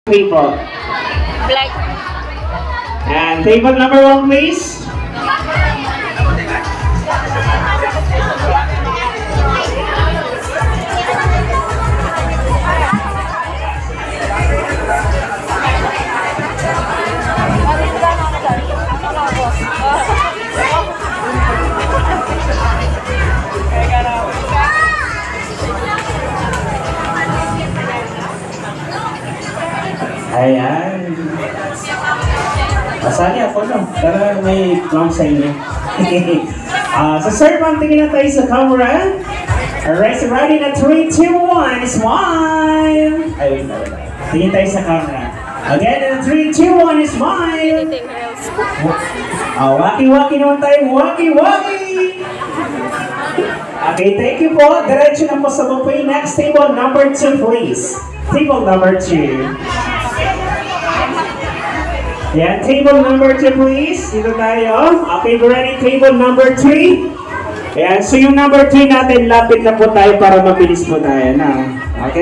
People. Black. And table number 1, please. Ayan. Masali ako, no? Tara, may clown sa inyo. So, sir, tingin na tayo sa camera. Alright, so ready na 3, 2, 1, smile! Ay, wait na. Tingin tayo sa camera. Again, in 3, 2, 1, smile! Anything else? Waki-waki naman tayo. Waki-waki! Okay, thank you po. Diretso na po sa buffet. Next table number 2, please. Table number 2. Yeah, table number 2, please. Dito tayo. Okay, we're ready. Table number 3. Ayan, so yung number 3 natin, lapit na po tayo para mabilis po tayo na.